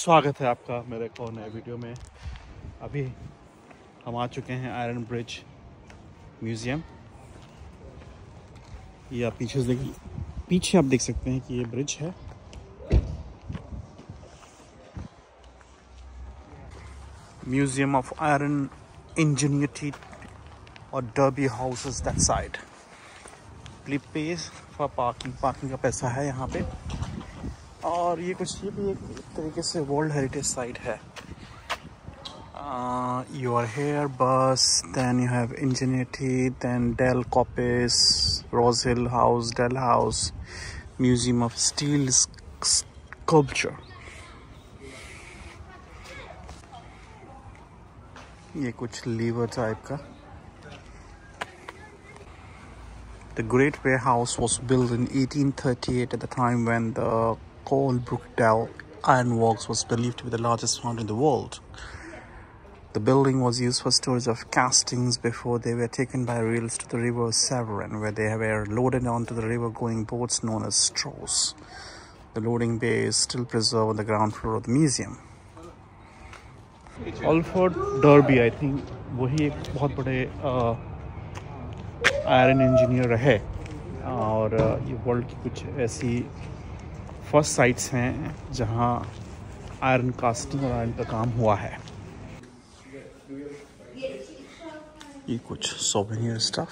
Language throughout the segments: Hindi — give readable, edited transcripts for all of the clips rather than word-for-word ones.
स्वागत है आपका मेरे एक और नए वीडियो में। अभी हम आ चुके हैं आयरन ब्रिज म्यूज़ियम। ये आप पीछे आप देख सकते हैं कि ये ब्रिज है। म्यूज़ियम ऑफ आयरन इंजीनियरिटी और derby houses that side. Please pay for parking का पैसा है यहाँ पे। और ये भी एक तरीके से वर्ल्ड हेरिटेज साइट है। You are here, bus, then you have Ingenuity, then Del Coppice, Rose Hill House, Del House, Museum of Steel Sculpture. ये कुछ लीवर टाइप का। The Great Warehouse was built in 1838 at the time when the Coalbrookdale Iron Works was believed to be the largest found in the world. The building was used for storage of castings before they were taken by rails to the river Severn, where they were loaded onto the river-going boats known as straws. The loading bay is still preserved on the ground floor of the museum. Alfred Derby, I think, वही एक बहुत बड़े आयरन इंजीनियर रहे और ये वर्ल्ड की कुछ ऐसी फर्स्ट साइट्स हैं जहां आयरन कास्टिंग और आयरन का काम हुआ है। ये कुछ souvenir stuff.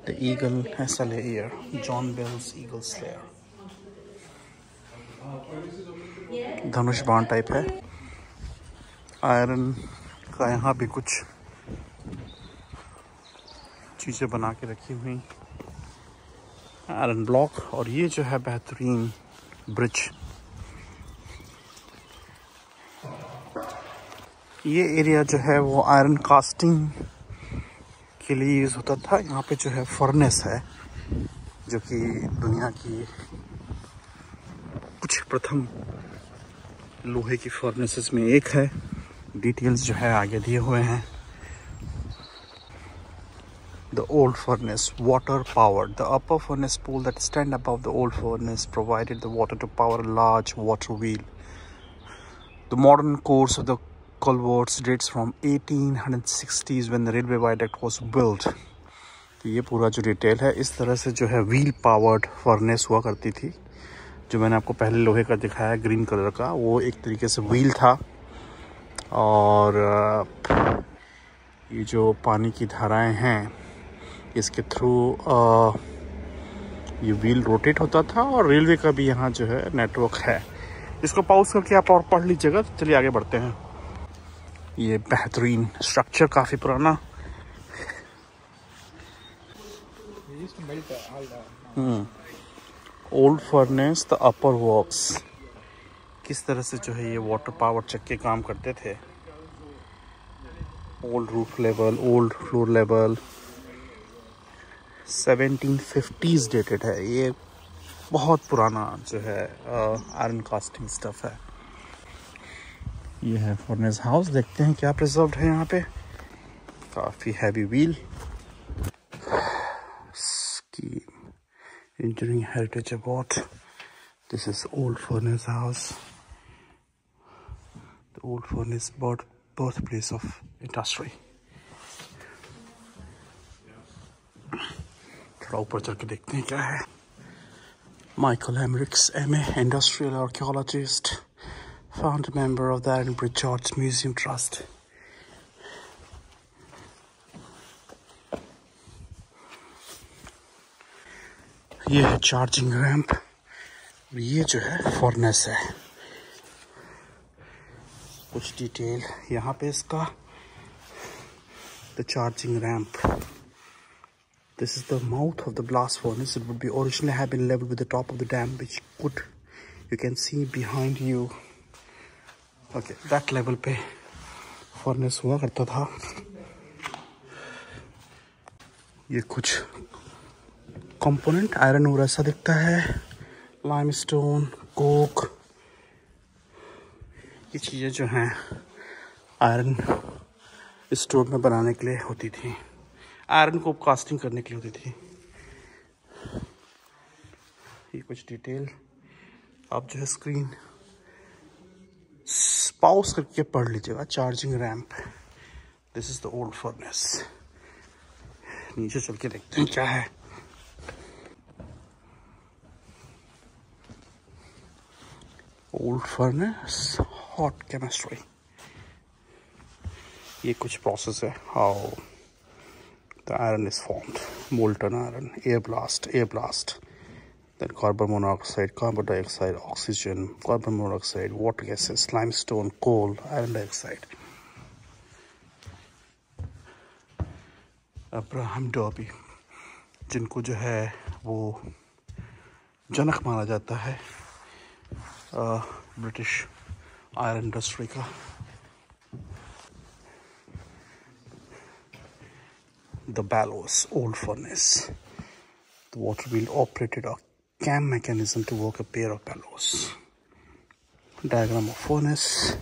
The eagle SLA year, John Bells eagle slayer. धनुष बाण टाइप है। आयरन का यहाँ भी कुछ चीज़ें बना के रखी हुई, आयरन ब्लॉक। और ये जो है बेहतरीन ब्रिज। ये एरिया जो है वो आयरन कास्टिंग के लिए यूज़ होता था। यहाँ पे जो है फर्नेस है जो कि दुनिया की कुछ प्रथम लोहे की फर्नेसेस में एक है। डिटेल्स जो है आगे दिए हुए हैं। The old furnace, water powered. The upper furnace pool that stand above the old furnace provided the water to power a large water wheel. The modern course of the culverts dates from 1860s when the railway viaduct was built. तो ये पूरा जो डिटेल है, इस तरह से जो है व्हील पावर्ड फर्नेस हुआ करती थी। जो मैंने आपको पहले लोहे का दिखाया ग्रीन कलर का, वो एक तरीके से व्हील था। और ये जो पानी की धाराएं हैं, इसके थ्रू ये व्हील रोटेट होता था। और रेलवे का भी यहाँ जो है नेटवर्क है। इसको पॉज करके आप और पढ़ लीजिएगा। चलिए आगे बढ़ते हैं। ये बेहतरीन स्ट्रक्चर, काफ़ी पुराना। Old furnace, the upper works. किस तरह से जो है ये वाटर पावर चक्के काम करते थे। Old roof level, old floor level, 1750s dated है। ये बहुत पुराना जो है आयरन कास्टिंग स्टफ है। ये है फर्नेस हाउस। देखते हैं क्या प्रिजर्व्ड है यहाँ पे। काफ़ी heavy wheel. Engineering heritage award. This is old furnace house, the old furnace birth place of industry. थोड़ा ऊपर चल के देखते हैं क्या है। Michael Emmerichs, MA, industrial archaeologist, founder member of the Iron Bridge Arts Museum Trust. ये है चार्जिंग रैंप। ये जो है फर्नेस है। कुछ डिटेल यहाँ पे इसका। The charging ramp. This is the mouth of the blast furnace. It would be originally have been leveled with the top of the dam, which you can see behind you. Okay, that level पे furnace हुआ करता था। ये कुछ component आयरन और ऐसा दिखता है। Limestone, coke, ये चीज़ें जो हैं आयरन स्टोर में बनाने के लिए होती थी। आयरन को कास्टिंग करने के लिए होती थी। ये कुछ डिटेल आप जो है स्क्रीन पॉज करके पढ़ लीजिएगा। Charging ramp, this is the old furnace. नीचे चल के देखते हैं क्या है। Old furnace, hot chemistry. ये कुछ प्रोसेस है how the iron is formed. Molten iron, air blast, then carbon monoxide, carbon dioxide, oxygen, carbon monoxide, water gases, limestone, coal, iron dioxide. Abraham Darby, जिनको जो है वो जनक माना जाता है ब्रिटिश आयरन इंडस्ट्री का। The bellows, old furnace. The water wheel operated a cam mechanism to work a pair of bellows. Diagram of furnace.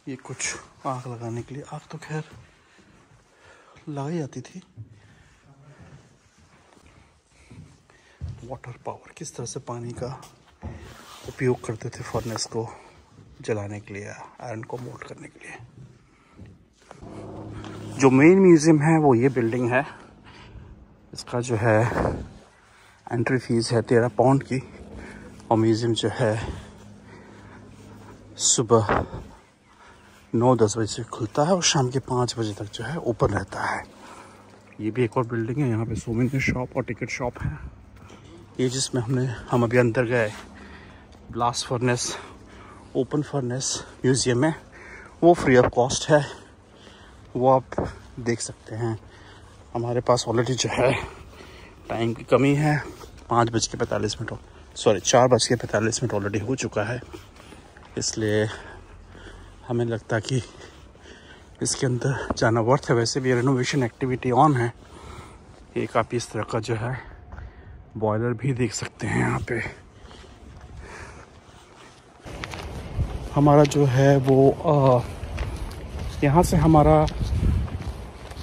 ये कुछ आग लगाने के लिए, आग तो खैर लगाई जाती थी। वाटर पावर, किस तरह से पानी का उपयोग करते थे फर्नेस को जलाने के लिए, आयरन को मोल्ड करने के लिए। जो मेन म्यूजियम है वो ये बिल्डिंग है। इसका जो है एंट्री फीस है 13 पाउंड की, और म्यूजियम जो है सुबह 9-10 बजे से खुलता है और शाम के 5 बजे तक जो है ओपन रहता है। ये भी एक और बिल्डिंग है, यहाँ पे सोवेनियर शॉप और टिकट शॉप है। ये जिसमें हम अभी अंदर गए, blast furnace open furnace museum है, वो फ्री ऑफ कॉस्ट है, वो आप देख सकते हैं। हमारे पास ऑलरेडी जो है टाइम की कमी है, 4:45 ऑलरेडी हो चुका है, इसलिए हमें लगता कि इसके अंदर जाना वर्थ है। वैसे भी रेनोवेशन एक्टिविटी ऑन है। एक आप इस तरह का जो है बॉयलर भी देख सकते हैं यहाँ पे। हमारा जो है वो यहाँ से हमारा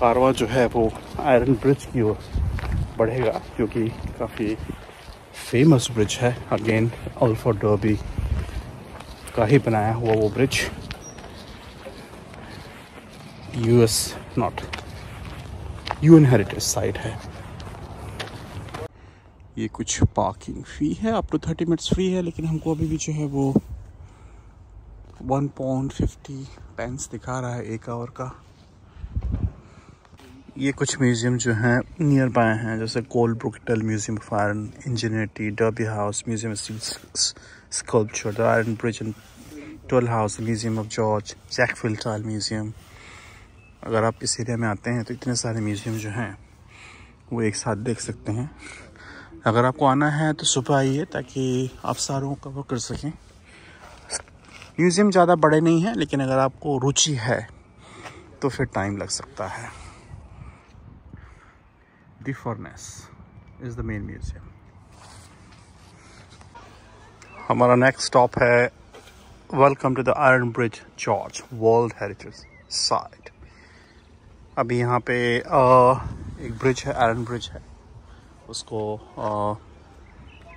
कारवां जो है वो आयरन ब्रिज की ओर बढ़ेगा, जो कि काफ़ी फेमस ब्रिज है। अगेन अल्फ्रेड डर्बी का ही बनाया हुआ वो ब्रिज, यूएन हेरिटेज साइट है। ये कुछ पार्किंग फ़ी है, अप टू 30 मिनट्स फ्री है, लेकिन हमको अभी भी जो है वो £1.50 दिखा रहा है 1 आवर का। ये कुछ म्यूज़ियम जो हैं नियर बाय हैं, जैसे Coalbrookdale museum of iron, Enginuity, Darby house museum of steel sculpture, the Iron Bridge and toll house, museum of gorge, Jackfield tile museum. अगर आप इस एरिया में आते हैं तो इतने सारे म्यूज़ियम जो हैं वो एक साथ देख सकते हैं। अगर आपको आना है तो सुबह आइए, ताकि आप सारों को कवर कर सकें। म्यूज़ियम ज़्यादा बड़े नहीं हैं, लेकिन अगर आपको रुचि है तो फिर टाइम लग सकता है। The furnace is the main museum. हमारा नेक्स्ट स्टॉप है welcome to the Iron Bridge Gorge, world heritage site. अभी यहाँ पे एक ब्रिज है, आयरन ब्रिज है, उसको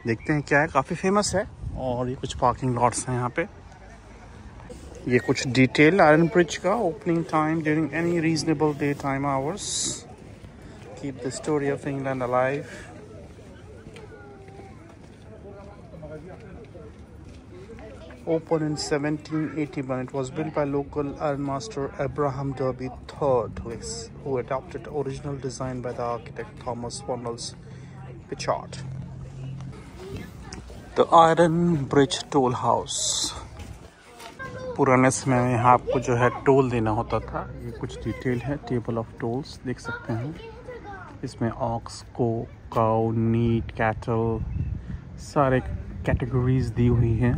देखते हैं क्या है। काफ़ी फेमस है, और ये कुछ पार्किंग लॉट्स हैं यहाँ पे। ये कुछ डिटेल आयरन ब्रिज का, opening time during any reasonable day time hours, keep the story of England alive. Opened in 1781, it was built by local ironmaster Abraham Derby III, who adopted original design by the architect Thomas Furness Pritchard. The Iron Bridge Toll House. पुराने समय में यहाँ आपको जो है टोल देना होता था। ये कुछ डिटेल है, टेबल ऑफ टोल्स देख सकते हैं। इसमें ऑक्स, काउ, नीट, कैटल, सारे कैटेगरीज दी हुई हैं।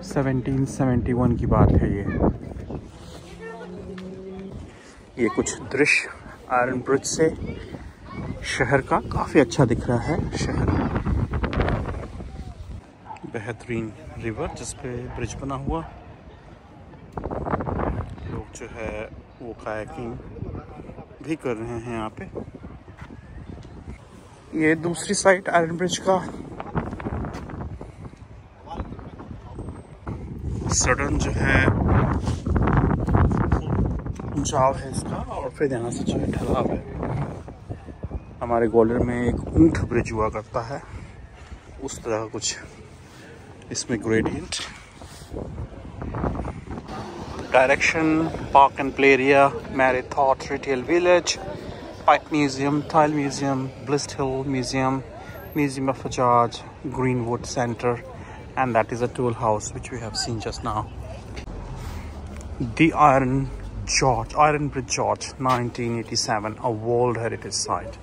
1771 की बात है ये कुछ दृश्य आयरन ब्रिज से शहर का काफ़ी अच्छा दिख रहा है। शहर बेहतरीन रिवर जिस पे ब्रिज बना हुआ, लोग जो है वो कायाकिंग भी कर रहे हैं यहाँ पे। ये दूसरी साइड आयरन ब्रिज का सडन जो है ऊंचाव है इसका, और फिर यहाँ से जो है ढलाव है। हमारे ग्वालियर में एक ऊंट ब्रिज हुआ करता है, उस तरह कुछ इसमें gradient. Direction, park and play area, Merrythought retail village, pipe museum, tile museum, Blists Hill museum, museum of Hajjaj, Greenwood Center, and that is a tool house which we have seen just now. The Iron Bridge George, 1987, a World Heritage Site.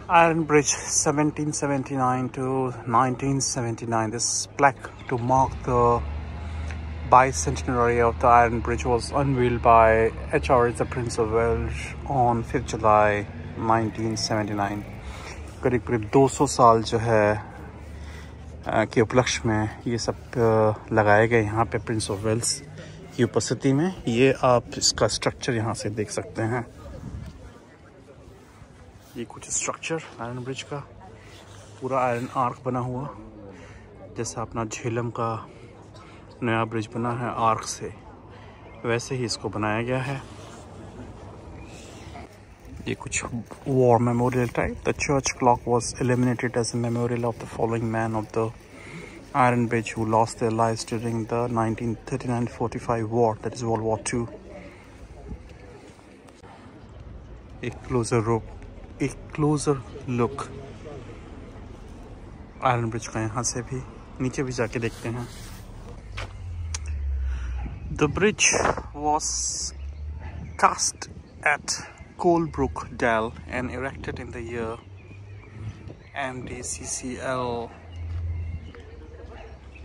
Iron Bridge 1779 to 1979. This plaque to mark the bicentenary of the Iron Bridge was unveiled by H.R.H. the Prince of Wales on 5th July 1979. करीब 200 साल जो है के उपलक्ष्य में ये सब लगाए गए यहाँ पे प्रिंस ऑफ वेल्स की उपस्थिति में। ये आप इसका स्ट्रक्चर यहाँ से देख सकते हैं। ये कुछ स्ट्रक्चर आयरन ब्रिज का, पूरा आयरन आर्क बना हुआ, जैसा अपना झेलम का नया ब्रिज बना है आर्क से, वैसे ही इसको बनाया गया है। ये कुछ war memorial type. The church clock was illuminated as a memorial of the following man of the Iron Bridge who lost their lives during the 1939-45 war, that is world war 2। एक क्लोजर लुक आयरन ब्रिज का यहाँ से भी, नीचे भी जाके देखते हैं। The bridge was cast at Colebrook Dell and erected in the year MDCCL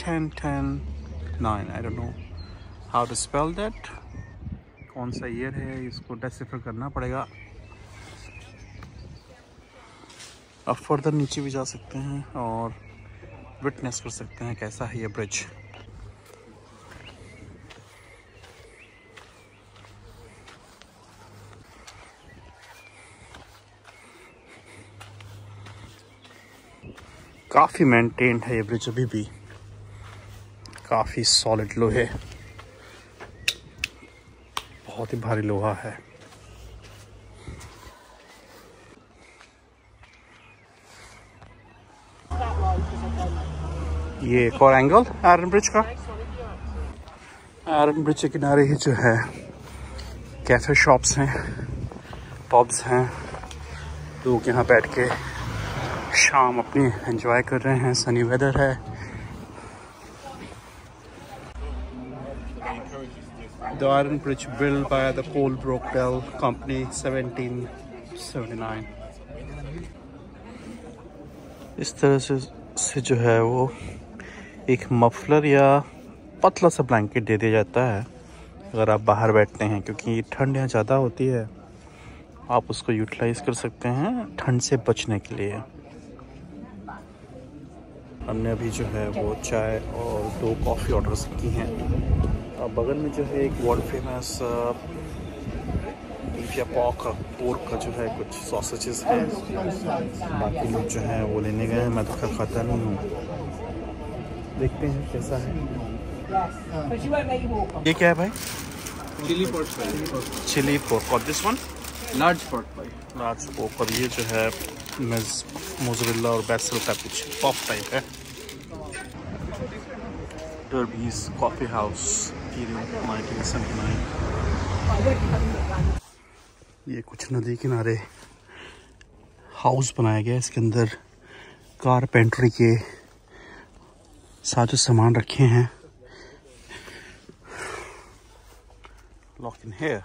1010-9. I don't know how to spell that. कौन सा ईयर है इसको डेसिफर करना पड़ेगा। अब फर्दर नीचे भी जा सकते हैं और विटनेस कर सकते हैं कैसा है ये ब्रिज। काफ़ी मेंटेन्ड है ये ब्रिज, अभी भी काफ़ी सॉलिड लोहे, बहुत ही भारी लोहा है। ये एक और एंगल आयरन ब्रिज का। आयरन ब्रिज के किनारे ही जो है कैफे शॉप्स हैं, पब्स हैं, लोग यहाँ बैठ के शाम अपनी एंजॉय कर रहे हैं, सनी वेदर है। The Iron Bridge built by the Colebrook Dell Company 1779। इस तरह से जो है वो एक मफलर या पतला सा ब्लैंकेट दे दिया जाता है अगर आप बाहर बैठते हैं, क्योंकि ठंड यहाँ ज़्यादा होती है। आप उसको यूटिलाइज कर सकते हैं ठंड से बचने के लिए। हमने अभी जो है वो चाय और 2 कॉफ़ी ऑर्डर की हैं। और बगल में जो है एक वर्ल्ड फेमस बीफ या पोर्क का जो है कुछ सॉसेजेस हैं। बाकी लोग जो हैं वो लेने गए हैं, मैं तो खैर खाता नहीं हूँ। देखते हैं कैसा है। ये क्या है भाई? Chilli pork. और this one large pork pie. Large pork. और ये जो है मोज़रेला और बेसिल का कुछ पफ टाइप है। Derby's coffee house 1979। ये कुछ नदी किनारे हाउस बनाया गया है, इसके अंदर कारपेंटरी के साजो सामान रखे हैं। Lock in here.